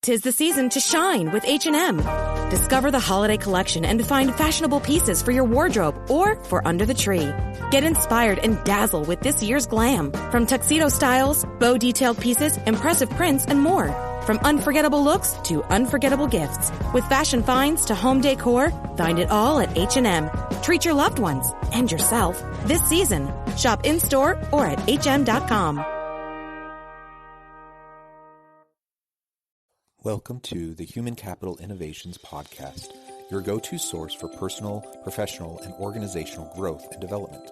'Tis the season to shine with H&M. Discover the holiday collection and find fashionable pieces for your wardrobe or for under the tree. Get inspired and dazzle with this year's glam. From tuxedo styles, bow detailed pieces, impressive prints, and more. From unforgettable looks to unforgettable gifts. With fashion finds to home decor, find it all at H&M. Treat your loved ones and yourself this season. Shop in-store or at hm.com. Welcome to the Human Capital Innovations Podcast, your go-to source for personal, professional, and organizational growth and development.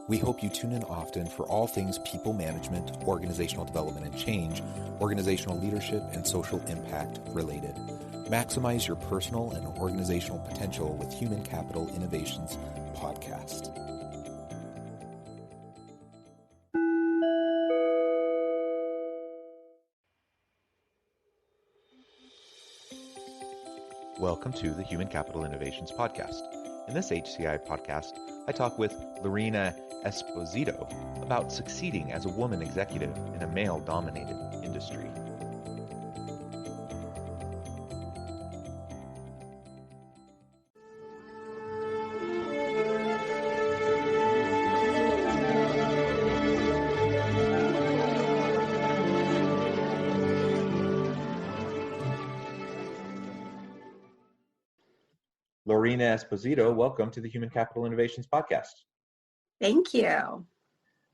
We hope you tune in often for all things people management, organizational development and change, organizational leadership, and social impact related. Maximize your personal and organizational potential with Human Capital Innovations Podcast. Welcome to the Human Capital Innovations Podcast. In this HCI podcast, I talk with Laurina Esposito about succeeding as a woman executive in a male-dominated industry. Laurina Esposito, welcome to the Human Capital Innovations Podcast. Thank you.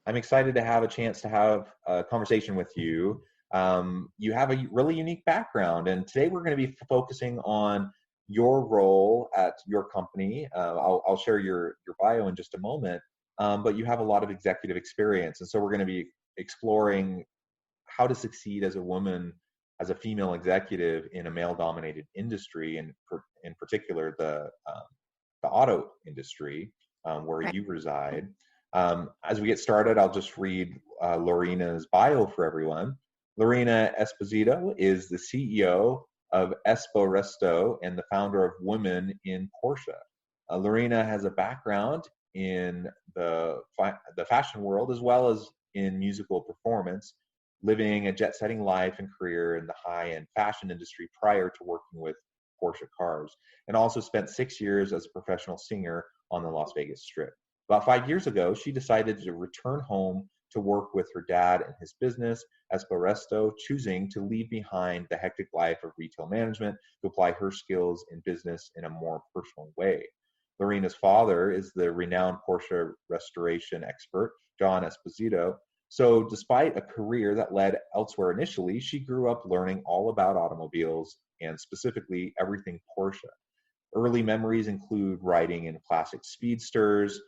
I'm excited to have a chance to have a conversation with you. You have a really unique background, and today we're going to be focusing on your role at your company. I'll share your bio in just a moment, but you have a lot of executive experience, and so we're going to be exploring how to succeed as a woman, as a female executive in a male-dominated industry, and in particular the auto industry where you reside. As we get started, I'll just read Laurina's bio for everyone. Laurina Esposito is the CEO of Esposito and the founder of Women in Porsche. Laurina has a background in the fashion world as well as in musical performance, living a jet-setting life and career in the high-end fashion industry prior to working with Porsche cars, and also spent 6 years as a professional singer on the Las Vegas Strip. About 5 years ago, she decided to return home to work with her dad and his business, Esposito, choosing to leave behind the hectic life of retail management to apply her skills in business in a more personal way. Laurina's father is the renowned Porsche restoration expert, John Esposito. So despite a career that led elsewhere initially, she grew up learning all about automobiles and specifically everything Porsche. Early memories include riding in classic speedsters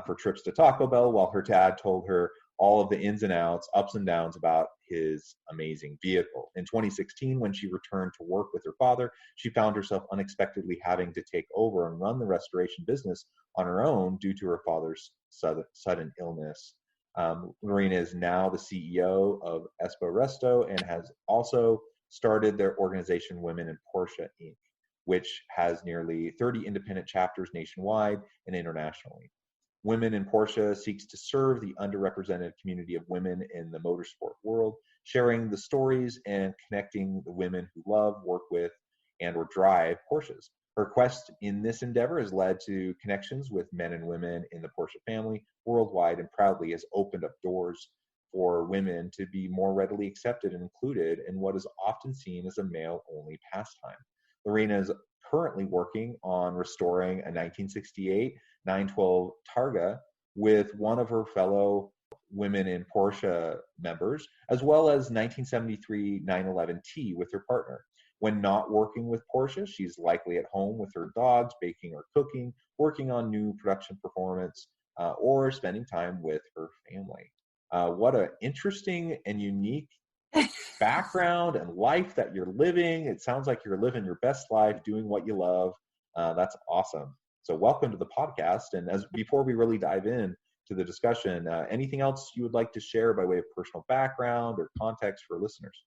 for trips to Taco Bell, while her dad told her all of the ins and outs, ups and downs about his amazing vehicle. In 2016, when she returned to work with her father, she found herself unexpectedly having to take over and run the restoration business on her own due to her father's sudden illness. Laurina is now the CEO of Esposito and has also started their organization Women in Porsche, Inc., which has nearly 30 independent chapters nationwide and internationally. Women in Porsche seeks to serve the underrepresented community of women in the motorsport world, sharing the stories and connecting the women who love, work with, and or drive Porsches. Her quest in this endeavor has led to connections with men and women in the Porsche family worldwide, and proudly has opened up doors for women to be more readily accepted and included in what is often seen as a male-only pastime. Laurina is currently working on restoring a 1968 912 Targa with one of her fellow Women in Porsche members, as well as 1973 911T with her partner. When not working with Porsche, she's likely at home with her dogs, baking or cooking, working on new production performance, or spending time with her family. What an interesting and unique background and life that you're living. It sounds like you're living your best life, doing what you love. That's awesome. So welcome to the podcast. And before we really dive in to the discussion, anything else you would like to share by way of personal background or context for listeners?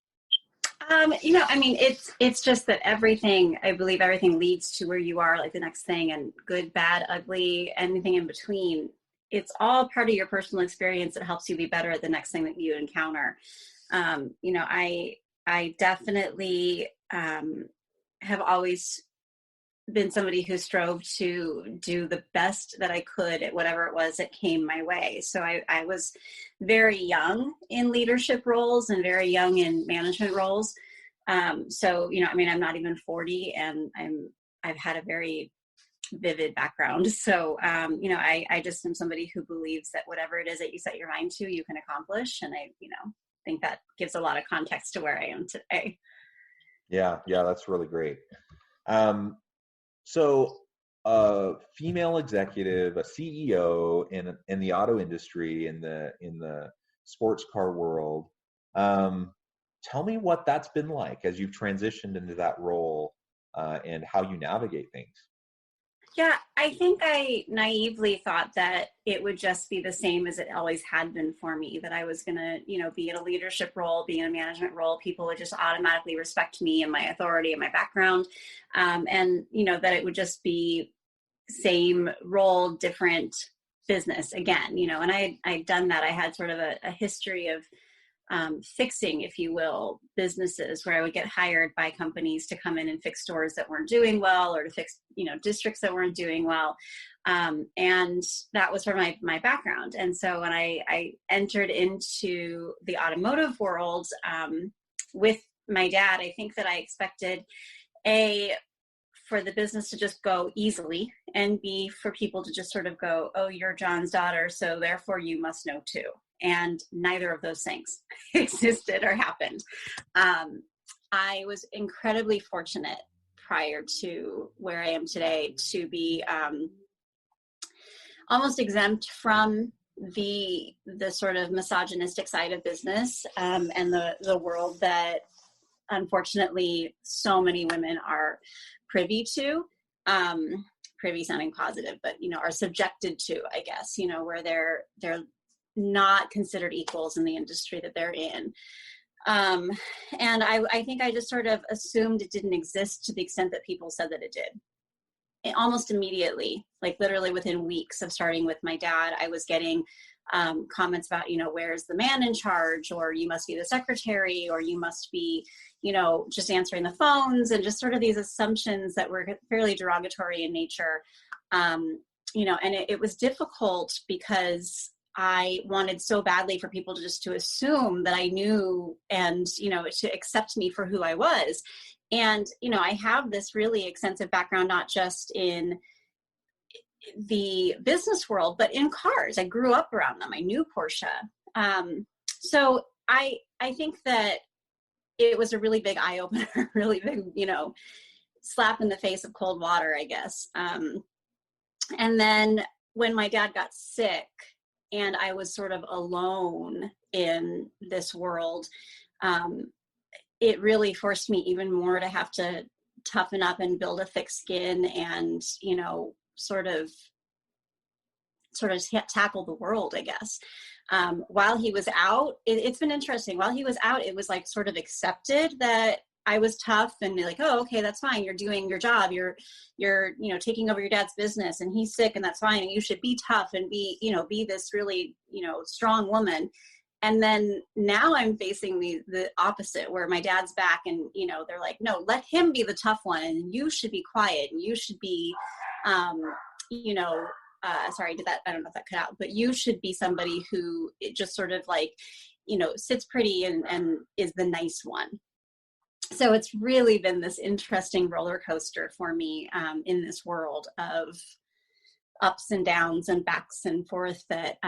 It's just that I believe everything leads to where you are, like the next thing, and good, bad, ugly, anything in between. It's all part of your personal experience that helps you be better at the next thing that you encounter. I I definitely have always been somebody who strove to do the best that I could at whatever it was that came my way. So I was very young in leadership roles and very young in management roles. So, I mean, I'm not even 40, and I've had a very vivid background. So, I just am somebody who believes that whatever it is that you set your mind to, you can accomplish. And I think that gives a lot of context to where I am today. Yeah, that's really great. So a female executive, a CEO in the auto industry, in the sports car world. Tell me what that's been like as you've transitioned into that role, and how you navigate things. Yeah, I think I naively thought that it would just be the same as it always had been for me, that I was going to, be in a leadership role, be in a management role. People would just automatically respect me and my authority and my background. And, that it would just be same role, different business again, and I'd done that. I had sort of a history of fixing, if you will, businesses where I would get hired by companies to come in and fix stores that weren't doing well, or to fix, districts that weren't doing well. And that was from my background. And so when I entered into the automotive world with my dad, I think that I expected for the business to just go easily, and B, for people to just sort of go, oh, you're John's daughter, so therefore you must know too. And neither of those things existed or happened. I was incredibly fortunate prior to where I am today to be almost exempt from the sort of misogynistic side of business, and the world that unfortunately so many women are privy to. Privy sounding positive, but are subjected to, I guess, where they're not considered equals in the industry that they're in. And I think I just sort of assumed it didn't exist to the extent that people said that it did. Almost immediately, like literally within weeks of starting with my dad, I was getting comments about, where's the man in charge, or you must be the secretary, or you must be, just answering the phones, and just sort of these assumptions that were fairly derogatory in nature. And it was difficult because I wanted so badly for people to assume that I knew, and, to accept me for who I was. And, I have this really extensive background, not just in the business world, but in cars. I grew up around them. I knew Porsche. So I think that it was a really big eye opener, really big, slap in the face of cold water, I guess. And then when my dad got sick and I was sort of alone in this world, it really forced me even more to have to toughen up and build a thick skin, and, sort of tackle the world, I guess. While he was out, it's been interesting. While he was out, it was like sort of accepted that I was tough, and like, oh, okay, that's fine. You're doing your job. You're, taking over your dad's business, and he's sick, and that's fine. And you should be tough and be this really, strong woman. And then now I'm facing the opposite, where my dad's back, and, they're like, no, let him be the tough one, and you should be quiet, and you should be, sorry, I don't know if that cut out, but you should be somebody who it just sort of like, sits pretty and is the nice one. So it's really been this interesting roller coaster for me in this world of ups and downs and backs and forth that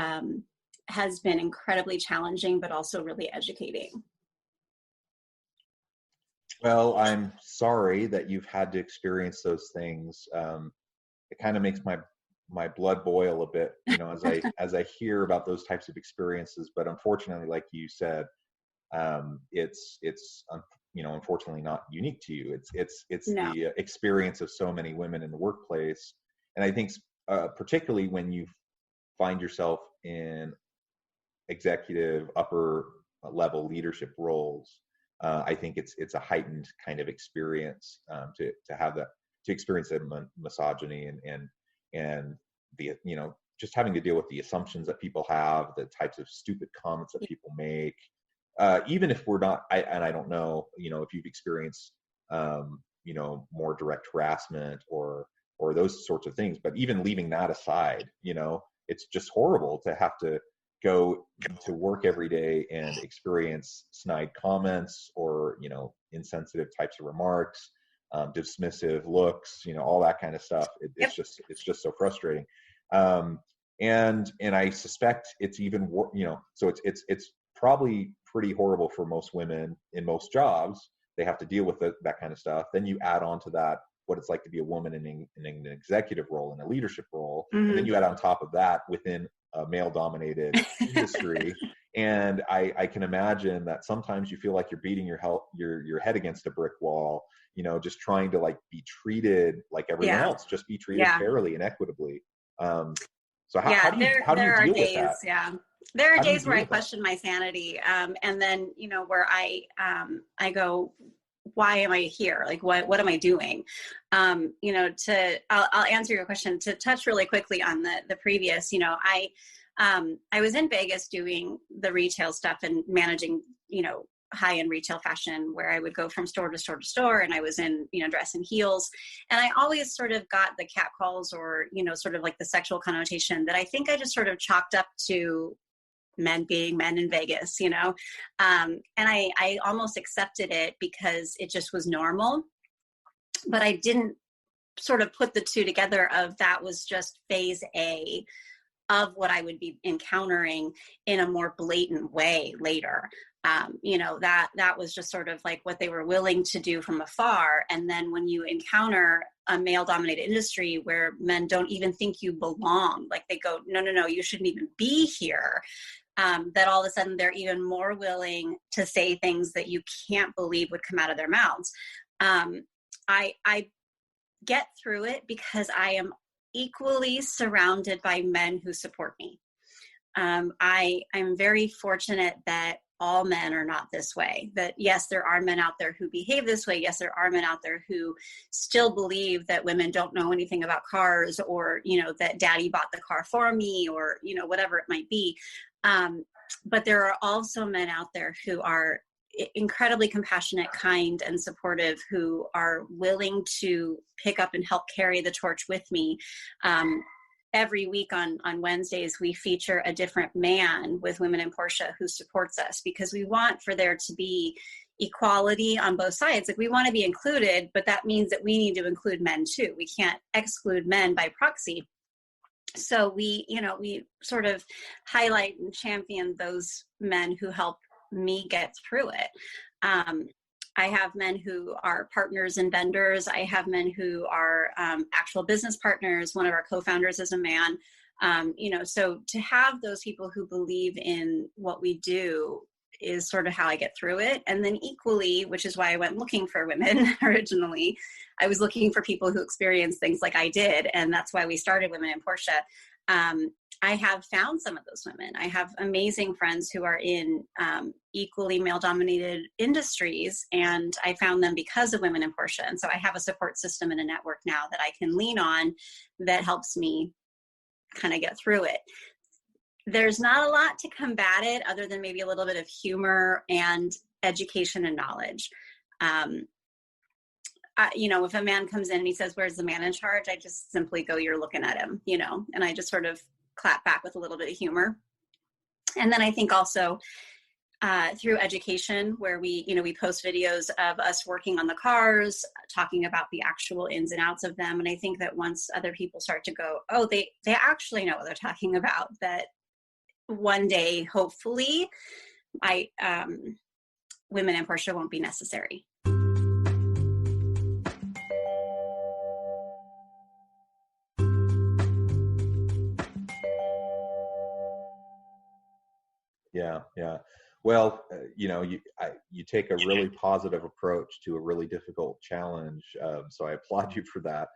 has been incredibly challenging, but also really educating. Well, I'm sorry that you've had to experience those things. It kind of makes my blood boil a bit, as I hear about those types of experiences. But unfortunately, like you said, it's unfortunately not unique to you. It's No. the experience of so many women in the workplace, and I think particularly when you find yourself in executive upper level leadership roles, I think it's a heightened kind of experience to have that, to experience that misogyny and the, just having to deal with the assumptions that people have, the types of stupid comments that people make, even if we're not, and I don't know, if you've experienced, more direct harassment or those sorts of things, but even leaving that aside, it's just horrible to have to go to work every day and experience snide comments or, insensitive types of remarks, dismissive looks, all that kind of stuff. It's just so frustrating. And I suspect it's even, so it's probably pretty horrible for most women in most jobs. They have to deal with that kind of stuff. Then you add on to that what it's like to be a woman in an executive role, in a leadership role. Mm-hmm. And then you add on top of that within a male-dominated industry. And I can imagine that sometimes you feel like you're beating your head against a brick wall, just trying to be treated like everyone else, just be treated fairly and equitably. So how do you deal with that? Yeah. There are days where I question my sanity. And then, where I go, why am I here? Like, what am I doing? I'll answer your question. To touch really quickly on the previous, I was in Vegas doing the retail stuff and managing, high-end retail fashion, where I would go from store to store to store, and I was in, dress and heels. And I always sort of got the catcalls or, sort of like the sexual connotation that I think I just sort of chalked up to men being men in Vegas, and I almost accepted it because it just was normal. But I didn't sort of put the two together of that was just phase A of what I would be encountering in a more blatant way later. That was just sort of like what they were willing to do from afar. And then when you encounter a male-dominated industry where men don't even think you belong, like they go, no, you shouldn't even be here, that all of a sudden they're even more willing to say things that you can't believe would come out of their mouths. I get through it because I am equally surrounded by men who support me. I'm very fortunate that all men are not this way. That yes, there are men out there who behave this way. Yes, there are men out there who still believe that women don't know anything about cars, or, that daddy bought the car for me, or, whatever it might be. But there are also men out there who are incredibly compassionate, kind, and supportive, who are willing to pick up and help carry the torch with me. Every week on Wednesdays, we feature a different man with Women in Porsche who supports us, because we want for there to be equality on both sides. Like, we want to be included, but that means that we need to include men too. We can't exclude men by proxy. So we sort of highlight and champion those men who help me get through it. I have men who are partners and vendors. I have men who are actual business partners. One of our co-founders is a man. So to have those people who believe in what we do is sort of how I get through it. And then equally, which is why I went looking for women originally, I was looking for people who experience things like I did. And that's why we started Women in Porsche. I have found some of those women. I have amazing friends who are in equally male-dominated industries, and I found them because of Women in Porsche. And so I have a support system and a network now that I can lean on that helps me kind of get through it. There's not a lot to combat it other than maybe a little bit of humor and education and knowledge. If a man comes in and he says, "Where's the man in charge?" I just simply go, "You're looking at him," and I just sort of clap back with a little bit of humor. And then I think also through education, where we post videos of us working on the cars, talking about the actual ins and outs of them. And I think that once other people start to go, oh, they actually know what they're talking about, that one day, hopefully, Women in Porsche won't be necessary. Yeah. Well, you take a really positive approach to a really difficult challenge. So I applaud you for that.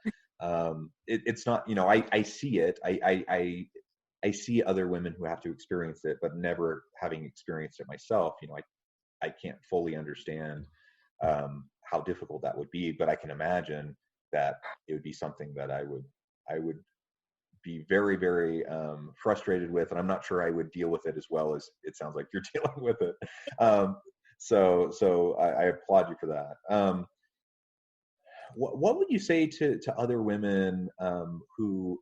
It's not, I see it. I see other women who have to experience it, but never having experienced it myself. I can't fully understand how difficult that would be, but I can imagine that it would be something that I would be very, very frustrated with, and I'm not sure I would deal with it as well as it sounds like you're dealing with it. So I applaud you for that. What would you say to other women who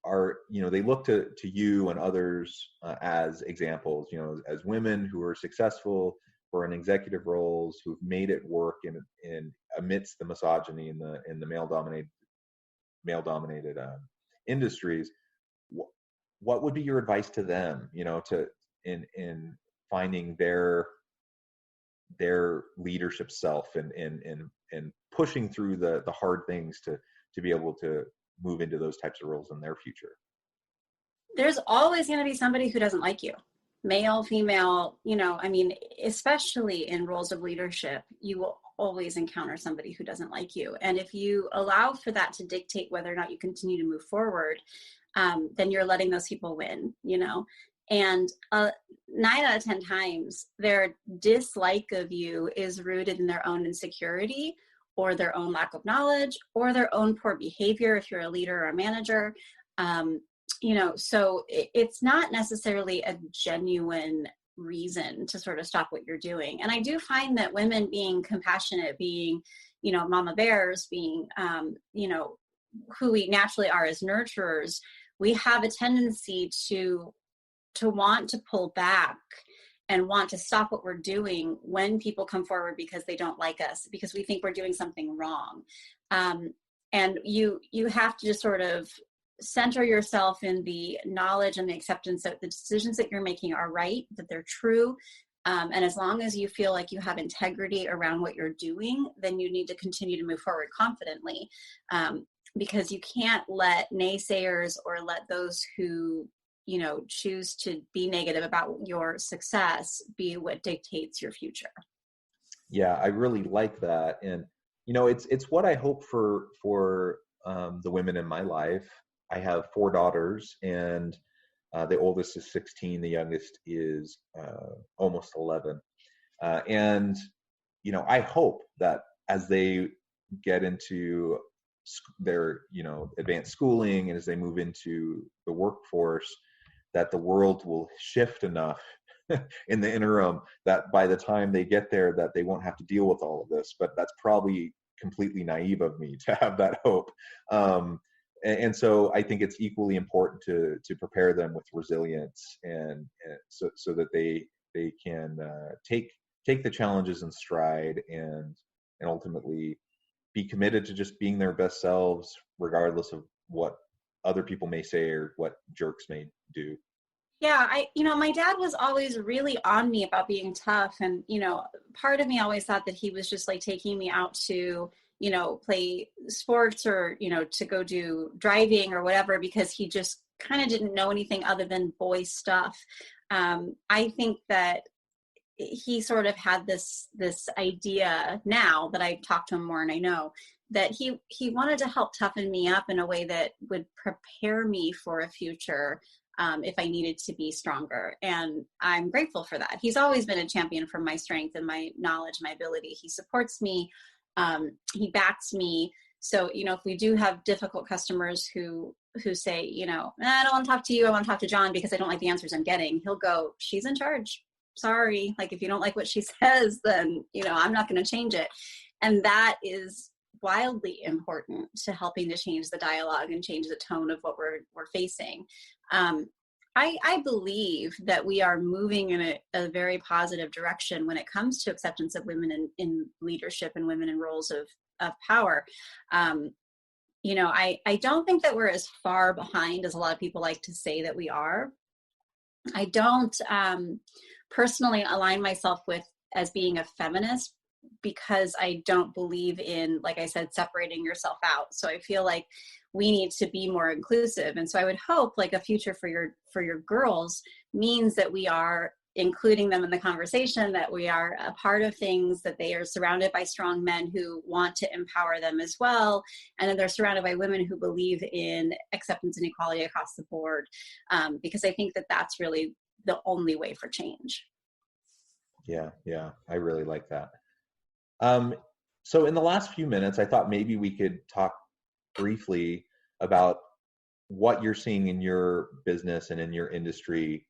are, they look to you and others as examples, as women who are successful or in executive roles, who've made it work in amidst the misogyny in the male dominated industries? What would be your advice to them, in finding their leadership self and pushing through the hard things to be able to move into those types of roles in their future? There's always going to be somebody who doesn't like you, male, female, especially in roles of leadership, you will always encounter somebody who doesn't like you. And if you allow for that to dictate whether or not you continue to move forward, then you're letting those people win, And 9 out of 10 times, their dislike of you is rooted in their own insecurity or their own lack of knowledge or their own poor behavior if you're a leader or a manager. So it's not necessarily a genuine reason to sort of stop what you're doing. And I do find that women being compassionate, being, mama bears, being, who we naturally are as nurturers, we have a tendency to want to pull back and want to stop what we're doing when people come forward because they don't like us, because we think we're doing something wrong. And you have to just sort of center yourself in the knowledge and the acceptance that the decisions that you're making are right, that they're true. And as long as you feel like you have integrity around what you're doing, then you need to continue to move forward confidently, because you can't let naysayers or let those who choose to be negative about your success be what dictates your future. Yeah, I really like that. And, it's what I hope for the women in my life. I have 4 daughters, and the oldest is 16. The youngest is almost 11. And, I hope that as they get into their, advanced schooling and as they move into the workforce, that the world will shift enough in the interim that by the time they get there, that they won't have to deal with all of this. But that's probably completely naive of me to have that hope. And so I think it's equally important to prepare them with resilience, and so that they can take the challenges in stride and ultimately be committed to just being their best selves, regardless of what other people may say or what jerks may do. Yeah, my dad was always really on me about being tough. And, part of me always thought that he was just like taking me out to, play sports or, to go do driving or whatever, because he just kind of didn't know anything other than boy stuff. I think that he sort of had this idea, now that I talk to him more and I know, that he wanted to help toughen me up in a way that would prepare me for a future if I needed to be stronger. And I'm grateful for that. He's always been a champion for my strength and my knowledge, my ability. He supports me. He backs me. So, if we do have difficult customers who say, I don't want to talk to you, I want to talk to John because I don't like the answers I'm getting, he'll go, she's in charge. Sorry. Like, if you don't like what she says, then, I'm not going to change it. And that is wildly important to helping to change the dialogue and change the tone of what we're facing. I believe that we are moving in a very positive direction when it comes to acceptance of women in leadership and women in roles of power. I don't think that we're as far behind as a lot of people like to say that we are. I don't personally align myself with as being a feminist, because I don't believe in, like I said, separating yourself out. So I feel like we need to be more inclusive. And so I would hope like a future for your girls means that we are including them in the conversation, that we are a part of things, that they are surrounded by strong men who want to empower them as well. And then they're surrounded by women who believe in acceptance and equality across the board. Because I think that that's really the only way for change. Yeah. I really like that. So in the last few minutes, I thought maybe we could talk briefly about what you're seeing in your business and in your industry,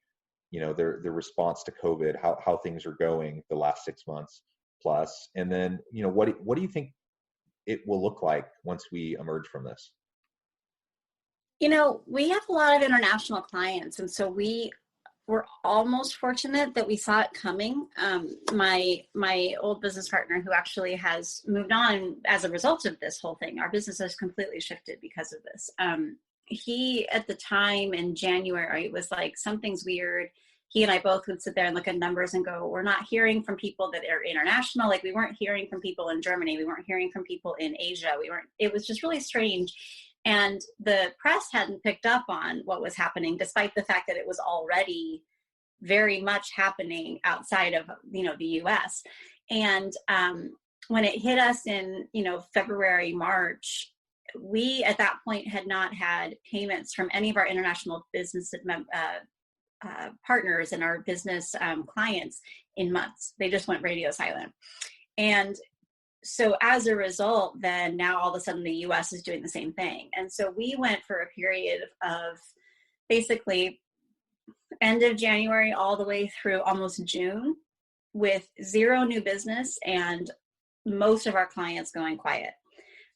the response to COVID, how things are going the last 6 months plus, and then, what do you think it will look like once we emerge from this? We have a lot of international clients, and so we were almost fortunate that we saw it coming. My old business partner, who actually has moved on as a result of this whole thing, our business has completely shifted because of this. He, at the time in January, was like, something's weird. He and I both would sit there and look at numbers and go, we're not hearing from people that are international. Like, we weren't hearing from people in Germany. We weren't hearing from people in Asia. It was just really strange. And the press hadn't picked up on what was happening, despite the fact that it was already very much happening outside of, the US. And when it hit us in, February, March, we at that point had not had payments from any of our international business partners and our business clients in months. They just went radio silent. And so as a result, then now all of a sudden the US is doing the same thing. And so we went for a period of basically end of January all the way through almost June with zero new business and most of our clients going quiet.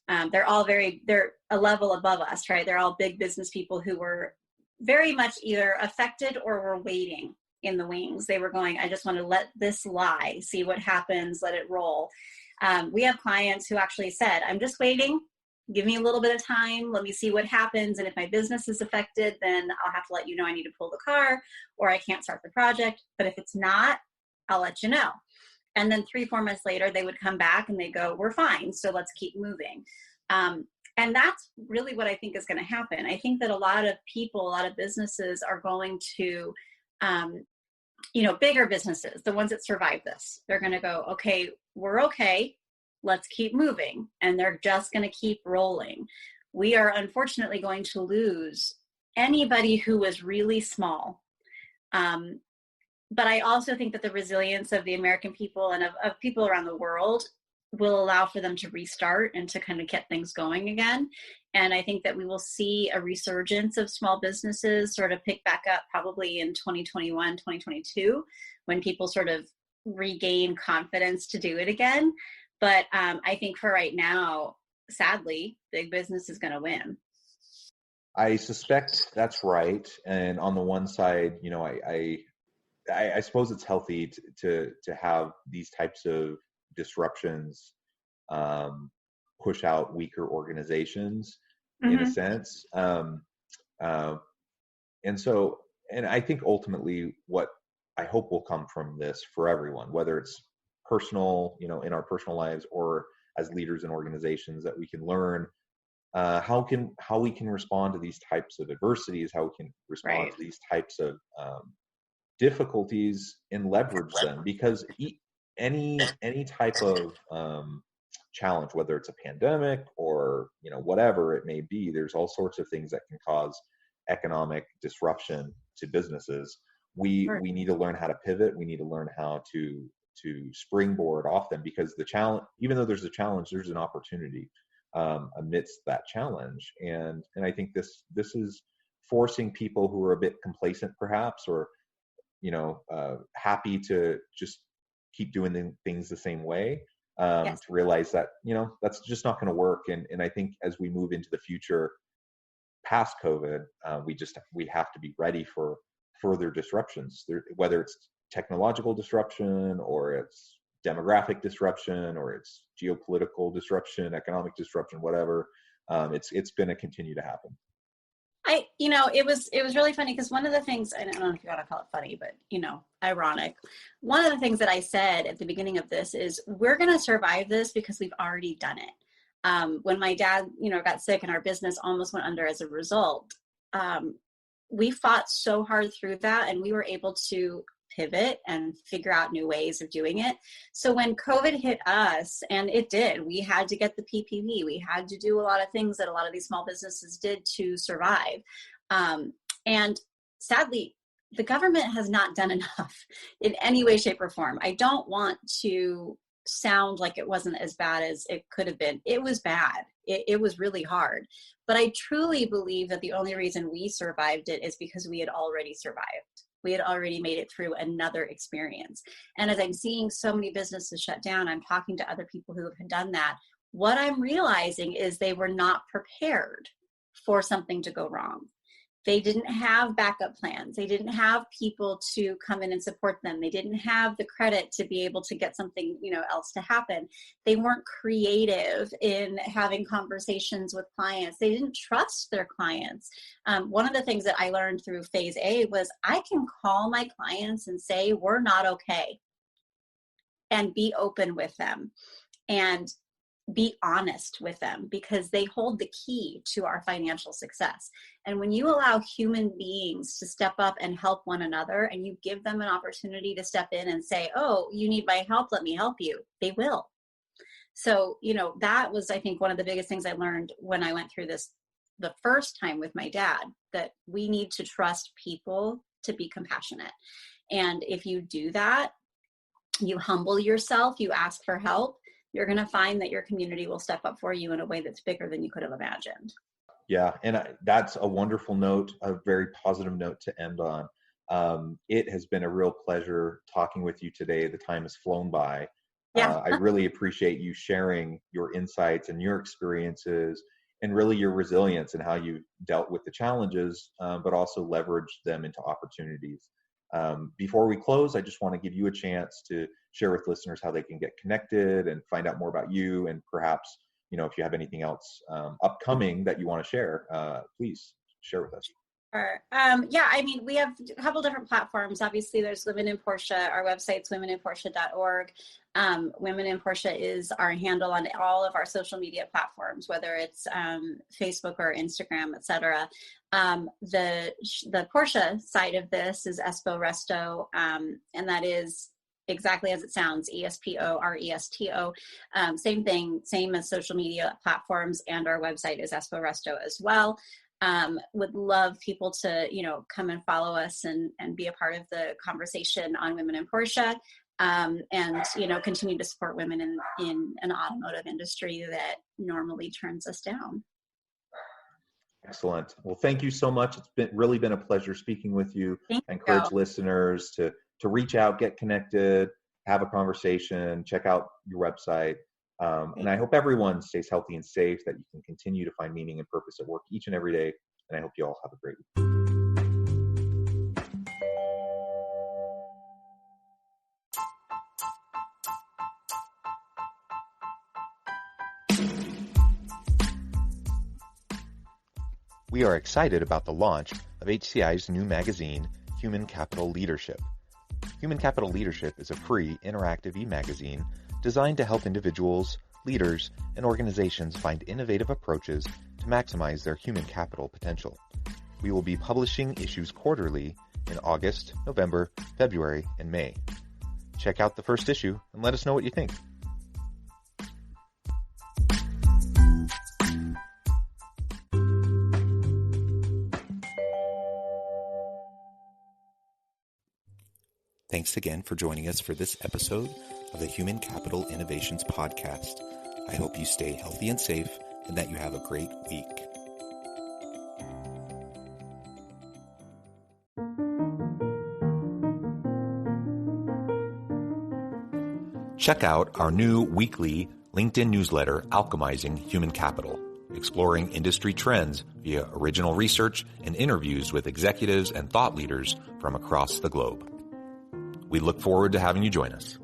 They're a level above us, right? They're all big business people who were very much either affected or were waiting in the wings. They were going, I just want to let this lie, see what happens, let it roll. We have clients who actually said, I'm just waiting. Give me a little bit of time. Let me see what happens. And if my business is affected, then I'll have to let you know I need to pull the car or I can't start the project. But if it's not, I'll let you know. And then 3-4 months later, they would come back and they go, we're fine. So let's keep moving. And that's really what I think is going to happen. I think that a lot of people, a lot of businesses are going to, bigger businesses, the ones that survive this, they're going to go, okay, we're okay. Let's keep moving. And they're just going to keep rolling. We are unfortunately going to lose anybody who was really small. But I also think that the resilience of the American people and of people around the world will allow for them to restart and to kind of get things going again. And I think that we will see a resurgence of small businesses sort of pick back up probably in 2021, 2022, when people sort of regain confidence to do it again. But I think for right now, sadly, big business is going to win. I suspect that's right. And on the one side, I suppose it's healthy to have these types of disruptions push out weaker organizations in a sense. And I think ultimately what I hope will come from this for everyone, whether it's personal, in our personal lives or as leaders in organizations, that we can learn how we can respond to these types of adversities, how we can respond to these types of difficulties and leverage them, because any type of challenge, whether it's a pandemic or whatever it may be, there's all sorts of things that can cause economic disruption to businesses. We need to learn how to pivot. We need to learn how to springboard off them, because the challenge, even though there's a challenge, there's an opportunity amidst that challenge. And I think this is forcing people who are a bit complacent perhaps, or happy to just keep doing things the same way, to realize that, that's just not going to work. And I think as we move into the future past COVID, we have to be ready for further disruptions, whether it's technological disruption or it's demographic disruption or it's geopolitical disruption, economic disruption, whatever. It's going to continue to happen. It was really funny because one of the things, I don't know if you want to call it funny, but ironic. One of the things that I said at the beginning of this is we're going to survive this because we've already done it. When my dad, got sick and our business almost went under as a result, we fought so hard through that, and we were able to pivot and figure out new ways of doing it. So when COVID hit us, and it did, we had to get the PPP. We had to do a lot of things that a lot of these small businesses did to survive. And sadly, the government has not done enough in any way, shape, or form. I don't want to sound like it wasn't as bad as it could have been. It was bad. It was really hard. But I truly believe that the only reason we survived it is because we had already survived. We had already made it through another experience. And as I'm seeing so many businesses shut down, I'm talking to other people who have done that. What I'm realizing is they were not prepared for something to go wrong. They didn't have backup plans. They didn't have people to come in and support them. They didn't have the credit to be able to get something, else to happen. They weren't creative in having conversations with clients. They didn't trust their clients. One of the things that I learned through phase A was I can call my clients and say, we're not okay, and be open with them and be honest with them, because they hold the key to our financial success. And when you allow human beings to step up and help one another, and you give them an opportunity to step in and say, oh, you need my help, let me help you, they will. So, that was, I think, one of the biggest things I learned when I went through this the first time with my dad, that we need to trust people to be compassionate. And if you do that, you humble yourself, you ask for help, you're going to find that your community will step up for you in a way that's bigger than you could have imagined. Yeah. And that's a wonderful note, a very positive note to end on. It has been a real pleasure talking with you today. The time has flown by. Yeah. I really appreciate you sharing your insights and your experiences, and really your resilience and how you dealt with the challenges, but also leveraged them into opportunities. Before we close, I just want to give you a chance to share with listeners how they can get connected and find out more about you, and perhaps, if you have anything else upcoming that you want to share, please share with us. Sure. We have a couple different platforms. Obviously, there's Women in Porsche. Our website's womeninporsche.org. Women in Porsche is our handle on all of our social media platforms, whether it's Facebook or Instagram, etc. The Porsche side of this is Espo Resto, and that is exactly as it sounds, ESPORESTO. Same thing, same as social media platforms, and our website is Espo Resto as well. Would love people to, come and follow us and be a part of the conversation on Women in Porsche, and, continue to support women in an automotive industry that normally turns us down. Excellent. Well, thank you so much. It's really been a pleasure speaking with you. I encourage listeners to reach out, get connected, have a conversation, check out your website. And I hope everyone stays healthy and safe, that you can continue to find meaning and purpose at work each and every day. And I hope you all have a great week. We are excited about the launch of HCI's new magazine, Human Capital Leadership. Human Capital Leadership is a free, interactive e-magazine designed to help individuals, leaders, and organizations find innovative approaches to maximize their human capital potential. We will be publishing issues quarterly in August, November, February, and May. Check out the first issue and let us know what you think. Thanks again for joining us for this episode of the Human Capital Innovations Podcast. I hope you stay healthy and safe, and that you have a great week. Check out our new weekly LinkedIn newsletter, Alchemizing Human Capital, exploring industry trends via original research and interviews with executives and thought leaders from across the globe. We look forward to having you join us.